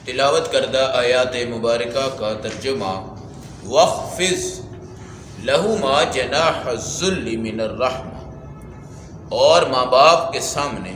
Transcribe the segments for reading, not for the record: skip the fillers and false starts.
تلاوت کردہ آیات مبارکہ کا ترجمہ وَاخْفِضْ لَهُمَا جَنَاحَ الذُّلِّ مِنَ الرَّحْمَةِ، اور ماں باپ کے سامنے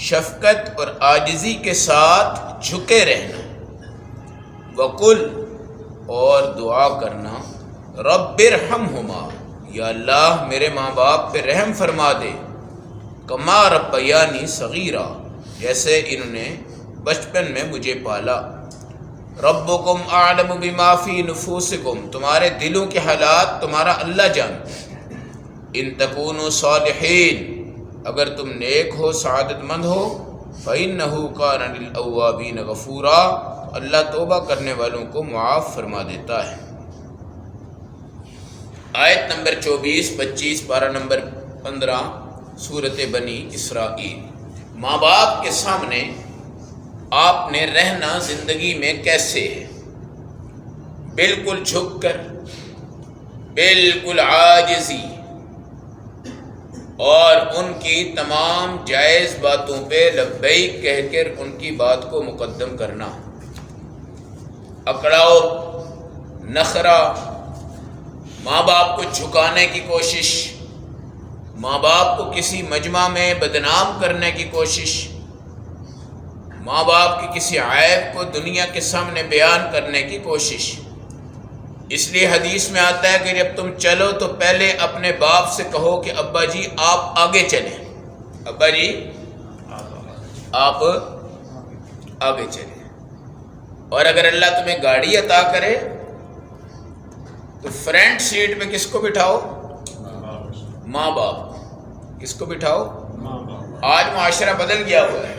شفقت اور عاجزی کے ساتھ جھکے رہنا، وَقُلْ، اور دعا کرنا، رَبِّ ارْحَمْهُمَا، یا اللہ میرے ماں باپ پہ رحم فرما دے، کما ربیانی صغیرا، جیسے انہوں نے بچپن میں مجھے پالا، ربکم اعلم بما فی نفوسکم، تمہارے دلوں کے حالات تمہارا اللہ جانتا ہے، ان تکونوا صالحین، اگر تم نیک ہو سعادت مند ہو، فإنہ کان للأوابین غفورا، اللہ توبہ کرنے والوں کو معاف فرما دیتا ہے۔ آیت نمبر 24، 25، پارہ نمبر 15 سورۃ بنی اسرائیل۔ ماں باپ کے سامنے آپ نے رہنا زندگی میں کیسے ہے؟ بالکل جھک کر، بالکل عاجزی، اور ان کی تمام جائز باتوں پہ لبیک کہہ کر ان کی بات کو مقدم کرنا، اکڑاؤ، نخرہ، ماں باپ کو جھکانے کی کوشش، ماں باپ کو کسی مجمع میں بدنام کرنے کی کوشش، ماں باپ کی کسی عیب کو دنیا کے سامنے بیان کرنے کی کوشش۔ اس لیے حدیث میں آتا ہے کہ جب تم چلو تو پہلے اپنے باپ سے کہو کہ ابا جی آپ آگے چلیں، ابا جی آپ آگے چلیں۔ اور اگر اللہ تمہیں گاڑی عطا کرے تو فرنٹ سیٹ پہ کس کو بٹھاؤ؟ ماں باپ۔ کس کو بٹھاؤ؟ آج معاشرہ بدل گیا ہوا ہے۔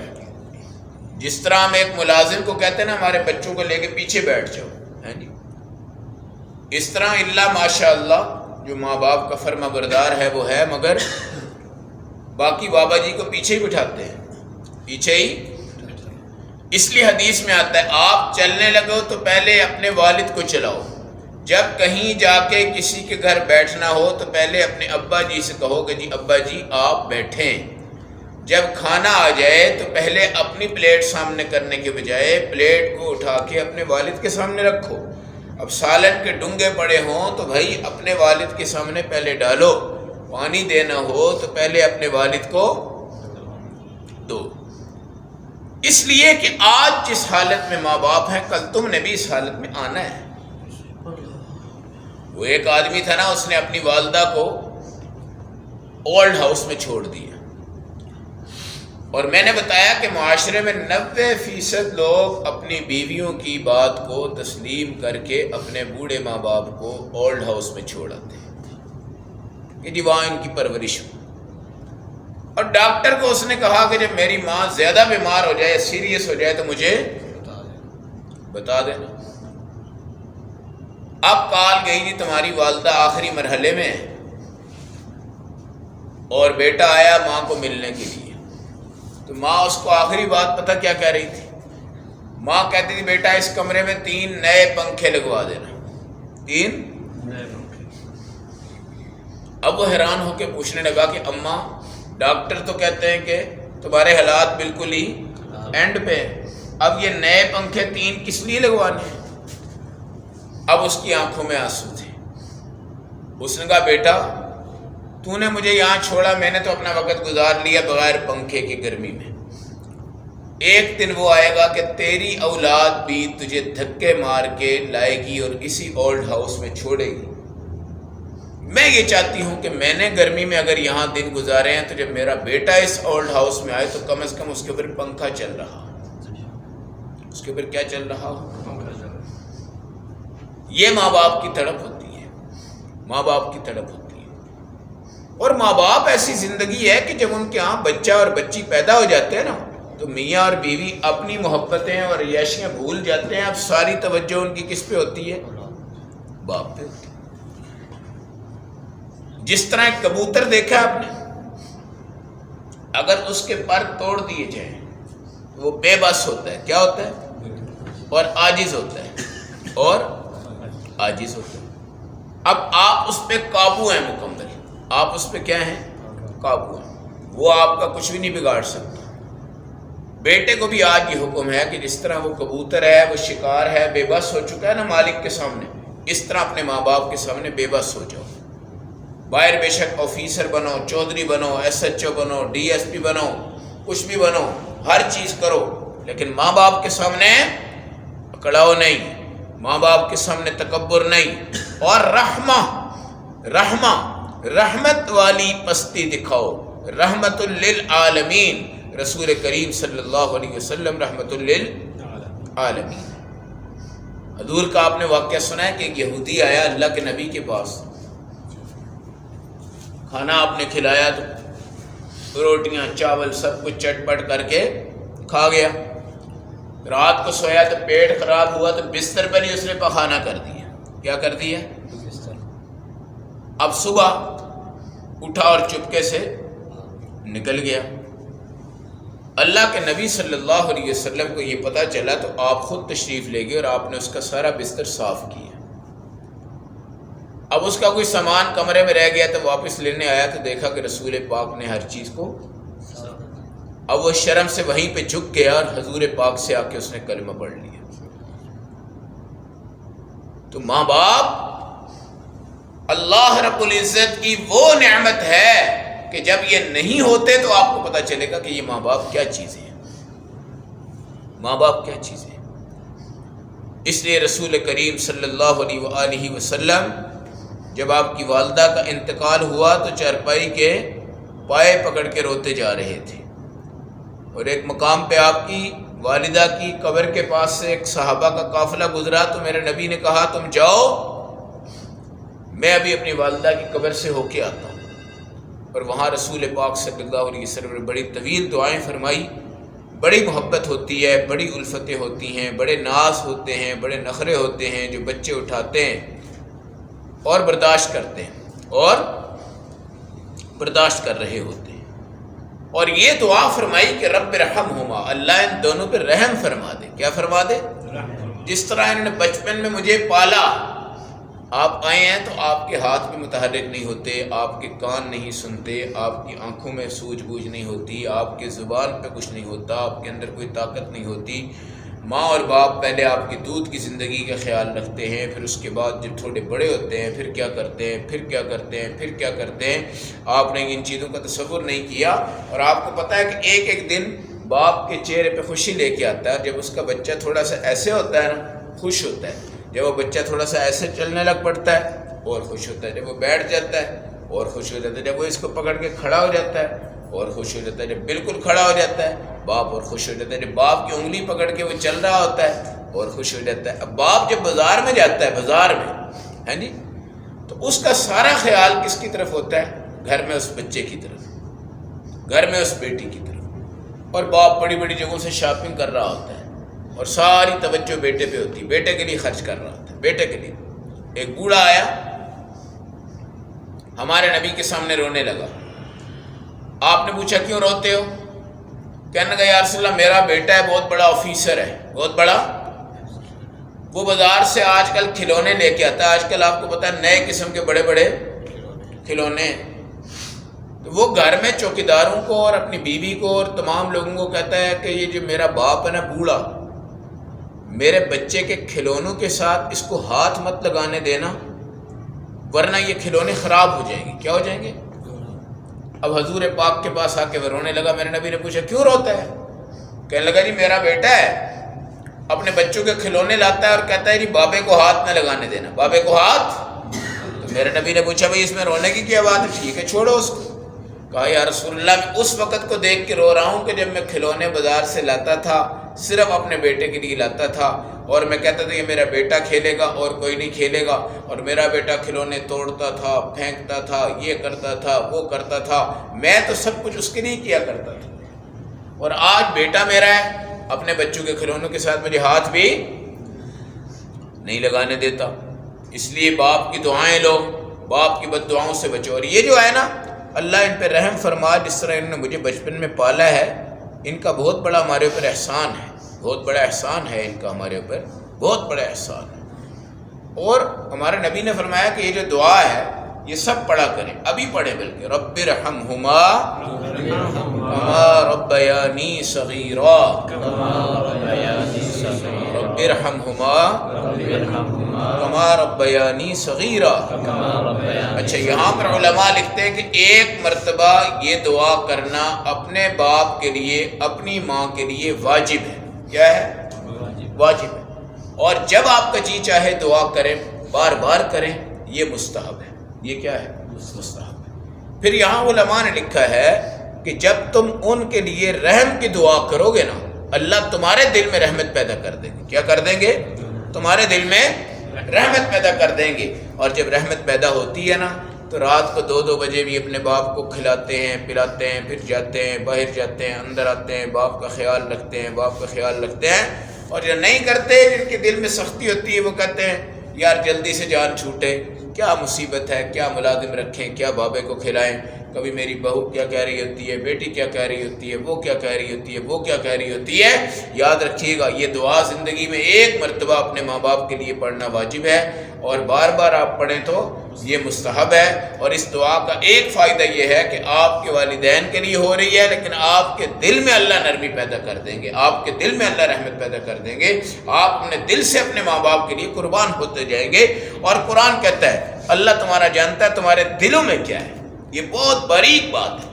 جس طرح ہم ایک ملازم کو کہتے ہیں نا ہمارے بچوں کو لے کے پیچھے بیٹھ جاؤ، ہے جی، اس طرح اللہ ماشاء اللہ جو ماں باپ کا فرما بردار ہے وہ ہے، مگر باقی بابا جی کو پیچھے ہی بٹھاتے ہیں، پیچھے ہی۔ اس لیے حدیث میں آتا ہے آپ چلنے لگو تو پہلے اپنے والد کو چلاؤ، جب کہیں جا کے کسی کے گھر بیٹھنا ہو تو پہلے اپنے ابا جی سے کہو کہ جی ابا جی آپ بیٹھیں، جب کھانا آ جائے تو پہلے اپنی پلیٹ سامنے کرنے کے بجائے پلیٹ کو اٹھا کے اپنے والد کے سامنے رکھو۔ اب سالن کے ڈونگے پڑے ہوں تو بھائی اپنے والد کے سامنے پہلے ڈالو، پانی دینا ہو تو پہلے اپنے والد کو دو، اس لیے کہ آج جس حالت میں ماں باپ ہیں کل تم نے بھی اس حالت میں آنا ہے۔ وہ ایک آدمی تھا نا، اس نے اپنی والدہ کو اولڈ ہاؤس میں چھوڑ دیا، اور میں نے بتایا کہ معاشرے میں 90% لوگ اپنی بیویوں کی بات کو تسلیم کر کے اپنے بوڑھے ماں باپ کو اولڈ ہاؤس میں چھوڑ آتے ہیں کہ جی وہاں ان کی پرورش ہو۔ اور ڈاکٹر کو اس نے کہا کہ جب میری ماں زیادہ بیمار ہو جائے، سیریس ہو جائے تو مجھے بتا دینا۔ اب کال گئی جی تمہاری والدہ آخری مرحلے میں، اور بیٹا آیا ماں کو ملنے کے لیے، تو ماں اس کو آخری بات پتہ کیا کہہ رہی تھی؟ ماں کہتی تھی بیٹا اس کمرے میں 3 نئے پنکھے لگوا دینا، 3 نئے پنکھے۔ اب وہ حیران ہو کے پوچھنے لگا کہ اماں ڈاکٹر تو کہتے ہیں کہ تمہارے حالات بالکل ہی اینڈ پہ، اب یہ نئے پنکھے 3 کس لیے لگوانے ہیں؟ اب اس کی آنکھوں میں آنسو تھے۔ اس نے کہا بیٹا تو نے مجھے یہاں چھوڑا، میں نے تو اپنا وقت گزار لیا بغیر پنکھے کی گرمی میں، ایک دن وہ آئے گا کہ تیری اولاد بھی تجھے دھکے مار کے لائے گی اور اسی اولڈ ہاؤس میں چھوڑے گی۔ میں یہ چاہتی ہوں کہ میں نے گرمی میں اگر یہاں دن گزارے ہیں تو جب میرا بیٹا اس اولڈ ہاؤس میں آئے تو کم از کم اس کے اوپر پنکھا چل رہا ہو، اس کے اوپر کیا چل رہا ہو؟ یہ ماں باپ کی تڑپ ہوتی ہے، ماں باپ کی تڑپ ہوتی ہے۔ اور ماں باپ ایسی زندگی ہے کہ جب ان کے ہاں بچہ اور بچی پیدا ہو جاتے ہیں نا تو میاں اور بیوی اپنی محبتیں اور عیاشیاں بھول جاتے ہیں، اب ساری توجہ ان کی کس پہ ہوتی ہے؟ باپ پہ ہوتی ہے۔ جس طرح ایک کبوتر دیکھا آپ نے، اگر اس کے پر توڑ دیے جائیں تو وہ بے بس ہوتا ہے، کیا ہوتا ہے؟ اور عاجز ہوتا ہے، اور عاجز ہوتا ہے۔ اب آپ اس پہ قابو ہیں مکمل، آپ اس پہ کیا ہیں؟ قابو ہیں، وہ آپ کا کچھ بھی نہیں بگاڑ سکتا۔ بیٹے کو بھی آج یہ حکم ہے کہ جس طرح وہ کبوتر ہے، وہ شکار ہے، بے بس ہو چکا ہے نا مالک کے سامنے، اس طرح اپنے ماں باپ کے سامنے بے بس ہو جاؤ۔ باہر بے شک آفیسر بنو، چودھری بنو، ایس ایچ او بنو، ڈی ایس پی بنو، کچھ بھی بنو، ہر چیز کرو، لیکن ماں باپ کے سامنے اکڑاؤ نہیں، ماں باپ کے سامنے تکبر نہیں، اور رحمت والی پستی دکھاؤ۔ رحمت للعالمین، رسول کریم صلی اللہ علیہ وسلم رحمت للعالمین۔ حضور کا آپ نے واقعہ سنا ہے کہ ایک یہودی آیا اللہ کے نبی کے پاس، کھانا آپ نے کھلایا تو روٹیاں چاول سب کچھ چٹ پٹ کر کے کھا گیا، رات کو سویا تو پیٹ خراب ہوا تو بستر پر ہی اس نے پخانہ کر دیا۔ کیا کر دیا؟ اب صبح اٹھا اور چپکے سے نکل گیا۔ اللہ کے نبی صلی اللہ علیہ وسلم کو یہ پتہ چلا تو آپ خود تشریف لے گئے اور آپ نے اس کا سارا بستر صاف کیا۔ اب اس کا کوئی سامان کمرے میں رہ گیا تو واپس لینے آیا تو دیکھا کہ رسول پاک نے ہر چیز کو، اب وہ شرم سے وہیں پہ جھک گیا اور حضور پاک سے آ کے اس نے کلمہ پڑھ لیا۔ تو ماں باپ اللہ رب العزت کی وہ نعمت ہے کہ جب یہ نہیں ہوتے تو آپ کو پتہ چلے گا کہ یہ ماں باپ کیا چیزیں ہیں، ماں باپ کیا چیزیں ہیں۔ اس لیے رسول کریم صلی اللہ علیہ وآلہ وسلم جب آپ کی والدہ کا انتقال ہوا تو چارپائی کے پائے پکڑ کے روتے جا رہے تھے، اور ایک مقام پہ آپ کی والدہ کی قبر کے پاس سے ایک صحابہ کا قافلہ گزرا تو میرے نبی نے کہا تم جاؤ، میں ابھی اپنی والدہ کی قبر سے ہو کے آتا ہوں۔ اور وہاں رسول پاک صلی اللہ علیہ وسلم نے بڑی طویل دعائیں فرمائی۔ بڑی محبت ہوتی ہے، بڑی الفتیں ہوتی ہیں، بڑے ناز ہوتے ہیں، بڑے نخرے ہوتے ہیں جو بچے اٹھاتے ہیں اور برداشت کرتے ہیں اور برداشت کر رہے ہوتے ہیں۔ اور یہ دعا فرمائی کہ رب رحمہما، اللہ ان دونوں پہ رحم فرما دے۔ کیا فرما دے؟ جس طرح انہوں نے بچپن میں مجھے پالا، آپ آئے ہیں تو آپ کے ہاتھ بھی متحرک نہیں ہوتے، آپ کے کان نہیں سنتے، آپ کی آنکھوں میں سوجھ بوجھ نہیں ہوتی، آپ کے زبان پہ کچھ نہیں ہوتا، آپ کے اندر کوئی طاقت نہیں ہوتی۔ ماں اور باپ پہلے آپ کی دودھ کی زندگی کا خیال رکھتے ہیں، پھر اس کے بعد جب تھوڑے بڑے ہوتے ہیں پھر کیا کرتے ہیں، پھر کیا کرتے ہیں، پھر کیا کرتے ہیں۔ آپ نے ان چیزوں کا تصور نہیں کیا، اور آپ کو پتہ ہے کہ ایک ایک دن باپ کے چہرے پہ خوشی لے کے آتا ہے۔ جب اس کا بچہ تھوڑا سا ایسے ہوتا ہے نا، خوش ہوتا ہے۔ جب وہ بچہ تھوڑا سا ایسے چلنے لگ پڑتا ہے اور خوش ہوتا ہے۔ جب وہ بیٹھ جاتا ہے اور خوش ہو جاتا ہے۔ جب وہ اس کو پکڑ کے کھڑا ہو جاتا ہے اور خوش ہو جاتا ہے۔ جب بالکل کھڑا ہو جاتا ہے باپ اور خوش ہو جاتا ہے۔ جب باپ کی انگلی پکڑ کے وہ چل رہا ہوتا ہے اور خوش ہو جاتا ہے۔ اب باپ جب بازار میں جاتا ہے، بازار میں ہے جی، تو اس کا سارا خیال کس کی طرف ہوتا ہے؟ گھر میں اس بچے کی طرف، گھر میں اس بیٹی کی طرف۔ اور باپ بڑی بڑی جگہوں سے شاپنگ کر رہا ہوتا ہے اور ساری توجہ بیٹے پہ ہوتی ہے، بیٹے کے لیے خرچ کر رہا ہوتا ہے، بیٹے کے لیے۔ ایک بوڑھا آیا ہمارے نبی کے سامنے رونے لگا۔ آپ نے پوچھا کیوں روتے ہو؟ کہنے لگا یا رسول اللہ میرا بیٹا ہے، بہت بڑا آفیسر ہے، بہت بڑا، وہ بازار سے آج کل کھلونے لے کے آتا ہے۔ آج کل آپ کو پتہ ہے نئے قسم کے بڑے بڑے کھلونے ہیں، تو وہ گھر میں چوکیداروں کو اور اپنی بیوی کو اور تمام لوگوں کو کہتا ہے کہ یہ جو میرا باپ ہے نا بوڑھا، میرے بچے کے کھلونوں کے ساتھ اس کو ہاتھ مت لگانے دینا، ورنہ یہ کھلونے خراب ہو جائیں گے۔ کیا ہو جائیں گے؟ اب حضور پاک کے پاس آ کے وہ رونے لگا۔ میرے نبی نے پوچھا کیوں روتا ہے؟ کہنے لگا جی میرا بیٹا ہے، اپنے بچوں کے کھلونے لاتا ہے اور کہتا ہے جی بابے کو ہاتھ نہ لگانے دینا، بابے کو ہاتھ۔ تو میرے نبی نے پوچھا بھائی اس میں رونے کی کیا بات ہے؟ ٹھیک ہے چھوڑو اس کو۔ کہا یا رسول اللہ میں اس وقت کو دیکھ کے رو رہا ہوں کہ جب میں کھلونے بازار سے لاتا تھا صرف اپنے بیٹے کے لیے لاتا تھا، اور میں کہتا تھا کہ میرا بیٹا کھیلے گا اور کوئی نہیں کھیلے گا، اور میرا بیٹا کھلونے توڑتا تھا، پھینکتا تھا، یہ کرتا تھا، وہ کرتا تھا، میں تو سب کچھ اس کے لیے کیا کرتا تھا، اور آج بیٹا میرا ہے اپنے بچوں کے کھلونوں کے ساتھ مجھے ہاتھ بھی نہیں لگانے دیتا۔ اس لیے باپ کی دعائیں لو، باپ کی بد دعاؤں سے بچو۔ اور یہ جو ہے نا اللہ ان پہ رحم فرما، جس طرح انہوں نے مجھے بچپن میں پالا ہے، ان کا بہت بڑا ہمارے اوپر احسان ہے، بہت بڑا احسان ہے ان کا ہمارے اوپر، بہت بڑا احسان ہے۔ اور ہمارے نبی نے فرمایا کہ یہ جو دعا ہے یہ سب پڑھا کریں، ابھی پڑھیں بلکہ رب ارحمہما کما ربیانی صغیرا، رب ارحمہما کما ربیانی صغیرا۔ اچھا یہاں پر علماء لکھتے ہیں کہ ایک مرتبہ یہ دعا کرنا اپنے باپ کے لیے، اپنی ماں کے لیے واجب ہے۔ کیا ہے؟ واجب ہے۔ اور جب آپ کا جی چاہے دعا کریں، بار بار کریں، یہ مستحب ہے۔ یہ کیا ہے؟ مستحب ہے۔ پھر یہاں علماء نے لکھا ہے کہ جب تم ان کے لیے رحم کی دعا کرو گے نا، اللہ تمہارے دل میں رحمت پیدا کر دیں گے۔ کیا کر دیں گے؟ تمہارے دل میں رحمت پیدا کر دیں گے۔ اور جب رحمت پیدا ہوتی ہے نا تو رات کو 2-2 بجے بھی اپنے باپ کو کھلاتے ہیں، پلاتے ہیں، پھر جاتے ہیں، باہر جاتے ہیں، اندر آتے ہیں، باپ کا خیال رکھتے ہیں، باپ کا خیال رکھتے ہیں۔ اور جو نہیں کرتے، جن کے دل میں سختی ہوتی ہے، وہ کہتے ہیں یار جلدی سے جان چھوٹے، کیا مصیبت ہے، کیا ملازم رکھیں، کیا بابے کو کھلائیں، کبھی میری بہو کیا کہہ رہی ہوتی ہے، بیٹی کیا کہہ رہی ہوتی ہے، وہ کیا کہہ رہی ہوتی ہے، وہ کیا کہہ رہی ہوتی ہے۔ یاد رکھیے گا یہ دعا زندگی میں ایک مرتبہ اپنے ماں باپ کے لیے پڑھنا واجب ہے، اور بار بار آپ پڑھیں تو یہ مستحب ہے۔ اور اس دعا کا ایک فائدہ یہ ہے کہ آپ کے والدین کے لیے ہو رہی ہے، لیکن آپ کے دل میں اللہ نرمی پیدا کر دیں گے، آپ کے دل میں اللہ رحمت پیدا کر دیں گے، آپ اپنے دل سے اپنے ماں باپ کے لیے قربان ہوتے جائیں گے۔ اور قرآن کہتا ہے اللہ تمہارا جانتا ہے تمہارے دلوں میں کیا ہے۔ یہ بہت باریک بات ہے۔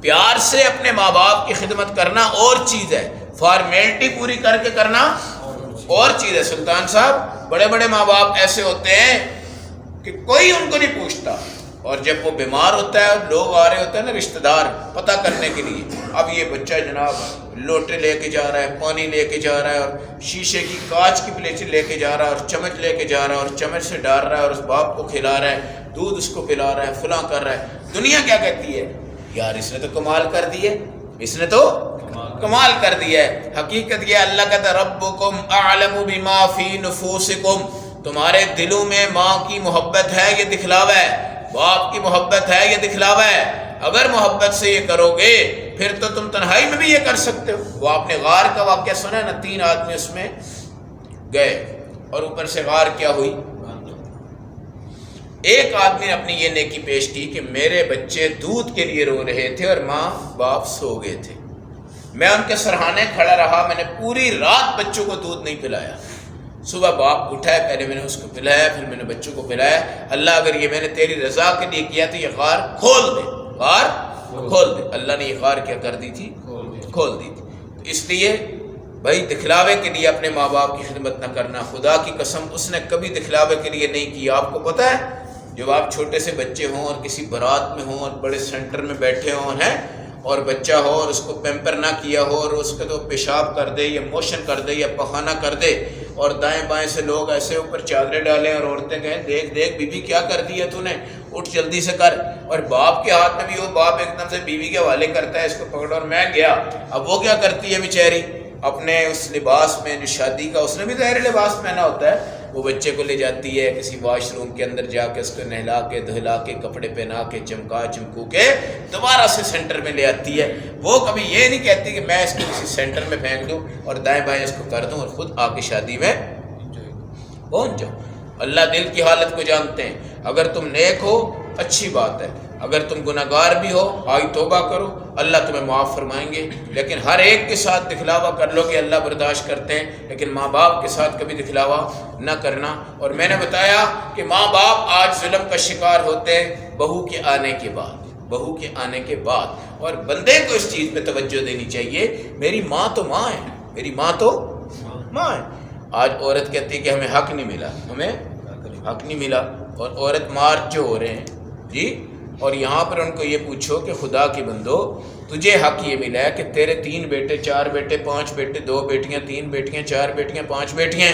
پیار سے اپنے ماں باپ کی خدمت کرنا اور چیز ہے، فارمیلٹی پوری کر کے کرنا اور چیز ہے۔ سلطان صاحب، بڑے بڑے ماں باپ ایسے ہوتے ہیں کہ کوئی ان کو نہیں پوچھتا، اور جب وہ بیمار ہوتا ہے، لوگ آ رہے ہوتے ہیں نا رشتہ دار پتہ کرنے کے لیے، اب یہ بچہ جناب لوٹے لے کے جا رہا ہے، پانی لے کے جا رہا ہے، اور شیشے کی کانچ کی پلیٹ لے کے جا رہا ہے، اور چمچ لے کے جا رہا ہے، اور چمچ سے ڈال رہا ہے، اور اس باپ کو کھلا رہا ہے، دودھ اس کو پلا رہا ہے، فلاں کر رہا ہے۔ دنیا کیا کہتی ہے؟ یار اس نے تو کمال کر دی ہے، اس نے تو کمال کر دیا ہے۔ حقیقت یہ اللہ کہتا ہے ربکم اعلم بما فی نفوسکم، تمہارے دلوں میں ماں کی محبت ہے، یہ دکھلاوا ہے، باپ کی محبت ہے، یہ دکھلاوا ہے۔ اگر محبت سے یہ کرو گے پھر تو تم تنہائی میں بھی یہ کر سکتے ہو۔ وہ آپ نے غار کا واقعہ سنا ہے نا، 3 آدمی اس میں گئے اور اوپر سے غار کیا ہوئی۔ ایک آدمی نے اپنی یہ نیکی پیش کی کہ میرے بچے دودھ کے لیے رو رہے تھے اور ماں باپ سو گئے تھے، میں ان کے سرہانے کھڑا رہا، میں نے پوری رات بچوں کو دودھ نہیں پلایا، صبح باپ اٹھا ہے، پہلے میں نے اس کو پلایا، پھر میں نے بچوں کو پلایا۔ اللہ اگر یہ میں نے تیری رضا کے لیے کیا تو یہ غار کھول دے، غار کھول دے۔ اللہ نے یہ غار کیا کر دی تھی؟ کھول دی تھی۔ تو اس لیے بھائی دکھلاوے کے لیے اپنے ماں باپ کی خدمت نہ کرنا، خدا کی قسم اس نے کبھی دکھلاوے کے لیے نہیں کی۔ آپ کو پتہ ہے جب آپ چھوٹے سے بچے ہوں اور کسی بارات میں ہوں اور بڑے سینٹر میں بیٹھے ہوں ہیں اور بچہ ہو اور اس کو پیمپر نہ کیا ہو اور اس کے تو پیشاب کر دے یا موشن کر دے یا پخانہ کر دے، اور دائیں بائیں سے لوگ ایسے اوپر چادریں ڈالیں اور عورتیں کہیں دیکھ دیکھ بیوی کیا کر دی ہے تو نے، اٹھ جلدی سے کر، اور باپ کے ہاتھ میں بھی وہ باپ ایک دم سے بیوی کے حوالے کرتا ہے اس کو پکڑ، اور میں گیا۔ اب وہ کیا کرتی ہے بیچاری اپنے اس لباس میں جو شادی کا، اس نے بھی ظاہر لباس پہنا ہوتا ہے، وہ بچے کو لے جاتی ہے کسی واش روم کے اندر جا کے اس کو نہلا کے دھلا کے کپڑے پہنا کے چمکا چمکو کے دوبارہ سے سینٹر میں لے آتی ہے۔ وہ کبھی یہ نہیں کہتی کہ میں اس کو کسی سینٹر میں پھینک دوں اور دائیں بائیں اس کو کر دوں اور خود آ کے شادی میں پہنچ جاؤ۔ اللہ دل کی حالت کو جانتے ہیں۔ اگر تم نیک ہو اچھی بات ہے، اگر تم گناہگار بھی ہو آئی توبہ کرو، اللہ تمہیں معاف فرمائیں گے۔ لیکن ہر ایک کے ساتھ دکھلاوا کر لو کہ اللہ برداشت کرتے ہیں، لیکن ماں باپ کے ساتھ کبھی دکھلاوا نہ کرنا۔ اور میں نے بتایا کہ ماں باپ آج ظلم کا شکار ہوتے ہیں بہو کے آنے کے بعد، بہو کے آنے کے بعد۔ اور بندے کو اس چیز پہ توجہ دینی چاہیے، میری ماں تو ماں ہے، میری ماں تو ماں ہے۔ آج عورت کہتی ہے کہ ہمیں حق نہیں ملا، ہمیں حق نہیں ملا، اور عورت مارچ جو ہو رہے ہیں جی۔ اور یہاں پر ان کو یہ پوچھو کہ خدا کی بندو تجھے حق یہ ملا ہے کہ تیرے 3 بیٹے 4 بیٹے 5 بیٹے 2 بیٹیاں 3 بیٹیاں 4 بیٹیاں 5 بیٹیاں،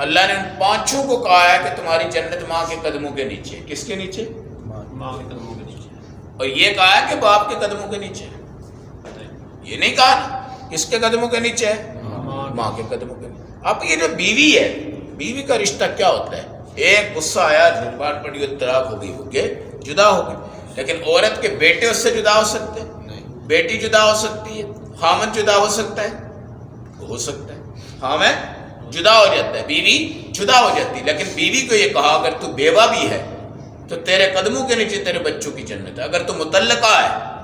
اللہ نے ان 5 کو کہا ہے کہ تمہاری جنت ماں کے قدموں کے نیچے۔ کس کے نیچے؟ ماں کے قدموں کے نیچے۔ اور یہ کہا ہے کہ باپ کے قدموں کے نیچے، یہ نہیں کہا کس کے قدموں کے نیچے ہے؟ ماں کے قدموں کے نیچے۔ اب یہ جو بیوی ہے، بیوی کا رشتہ کیا ہوتا ہے؟ ایک غصہ آیا جھنبان پڑی اور طلاق ہو گئی، ہو کے جدا ہو گئی، لیکن عورت کے بیٹے اس سے جدا ہو سکتے ہیں؟ بیٹی جدا ہو سکتی ہے، خامن جدا ہو سکتا ہے، ہو سکتا ہے، خامن جدا ہو جاتا ہے، بیوی جدا ہو جاتی ہے۔ لیکن بیوی کو یہ کہا اگر تو بیوہ بھی ہے تو تیرے قدموں کے نیچے تیرے بچوں کی جنت ہے. اگر تو متعلقہ ہے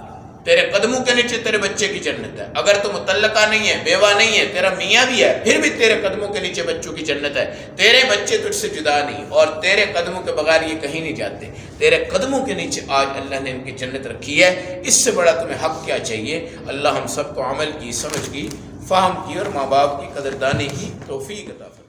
تیرے قدموں کے نیچے تیرے بچے کی جنت ہے. اگر تو متعلقہ نہیں ہے، بیوہ نہیں ہے، تیرا میاں بھی ہے، پھر بھی تیرے قدموں کے نیچے بچوں کی جنت ہے. تیرے بچے تجھ سے جدا نہیں، اور تیرے قدموں کے بغیر یہ کہیں نہیں جاتے. تیرے قدموں کے نیچے آج اللہ نے ان کی جنت رکھی ہے. اس سے بڑا تمہیں حق کیا چاہیے؟ اللہ ہم سب کو عمل کی، سمجھ کی، فہم کی اور ماں باپ کی قدردانی کی توفیق عطا فرمائے.